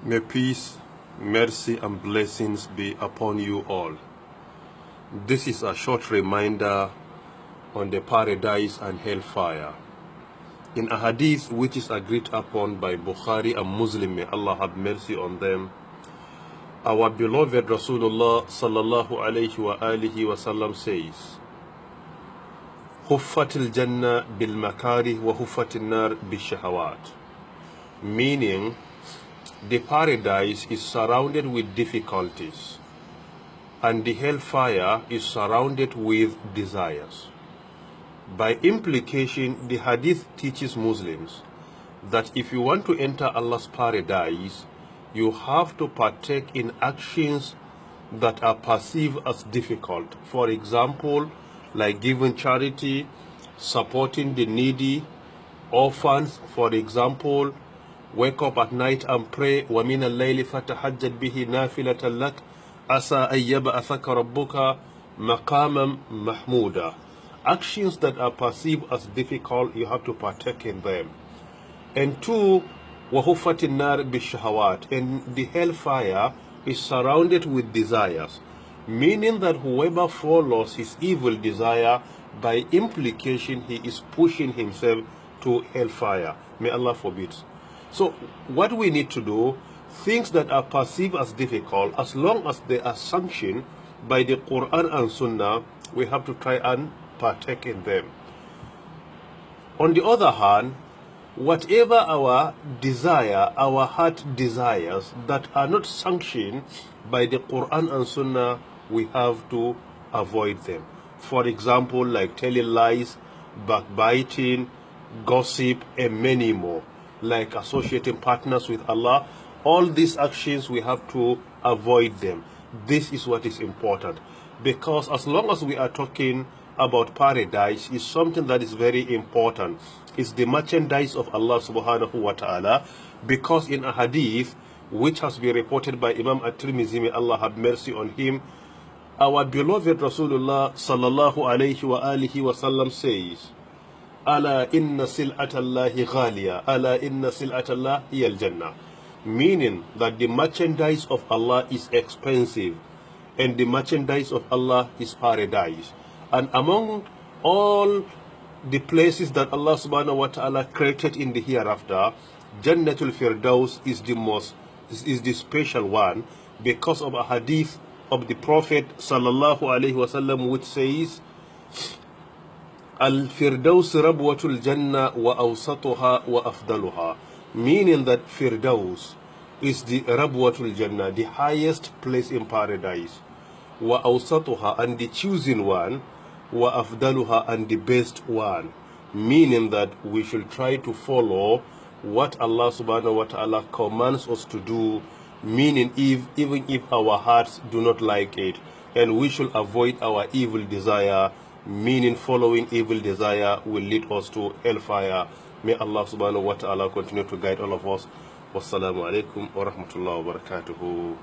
May peace, mercy, and blessings be upon you all. This is a short reminder on the paradise and hellfire. In a hadith which is agreed upon by Bukhari and Muslim, may Allah have mercy on them, our beloved Rasulullah sallallahu alayhi wa alihi wa sallam says, Huffatil Jannah bil makarih wa huffatil nar bil shahawat. Meaning, the paradise is surrounded with difficulties, and the hellfire is surrounded with desires. By implication, the hadith teaches Muslims that if you want to enter Allah's paradise, you have to partake in actions that are perceived as difficult. For example, like giving charity, supporting the needy, orphans, for example, wake up at night and pray, وَمِنَ اللَّيْلِ فَتَحَجَّدْ بِهِ نَافِلَةً لَكَ عَسَىٰ أَن يَبْعَثَكَ رَبُّكَ مَقَامًا مَحْمُودًا. Actions that are perceived as difficult, you have to partake in them. And two, وَهُفَّةِ النَّارِ بِالشَّهَوَاتِ. And the hellfire is surrounded with desires, meaning that whoever follows his evil desire, by implication, he is pushing himself to hellfire. May Allah forbid. So what we need to do, things that are perceived as difficult, as long as they are sanctioned by the Quran and Sunnah, we have to try and partake in them. On the other hand, whatever our desire, our heart desires that are not sanctioned by the Quran and Sunnah, we have to avoid them. For example, like telling lies, backbiting, gossip, and many more, like associating partners with Allah. All these actions, we have to avoid them. This is what is important, because as long as we are talking about paradise, is something that is very important. It's the merchandise of Allah subhanahu wa ta'ala, because in a hadith which has been reported by Imam at-Tirmidhi, may Allah have mercy on him, our beloved Rasulullah sallallahu alayhi wa alihi wa sallam says, Ala inna sil'atallahi ghaliya, ala inna sil'atallah hiya al-jannah. Meaning that the merchandise of Allah is expensive, and the merchandise of Allah is paradise. And among all the places that Allah subhanahu wa ta'ala created in the hereafter, Jannatul Firdaus is the special one, because of a hadith of the Prophet sallallahu alaihi wasallam which says, Al-Firdaus rabwatul Jannah wa awsatuha wa afdaluha. Meaning that Firdaus is the rabwatul Jannah, the highest place in paradise, wa awsatuha, and the chosen one, wa afdaluha, and the best one. Meaning that we should try to follow what Allah subhanahu wa ta'ala commands us to do, meaning even if our hearts do not like it, and we should avoid our evil desire, meaning following evil desire will lead us to hellfire. May Allah subhanahu wa ta'ala continue to guide all of us. Wassalamu alaikum wa rahmatullahi wa barakatuhu.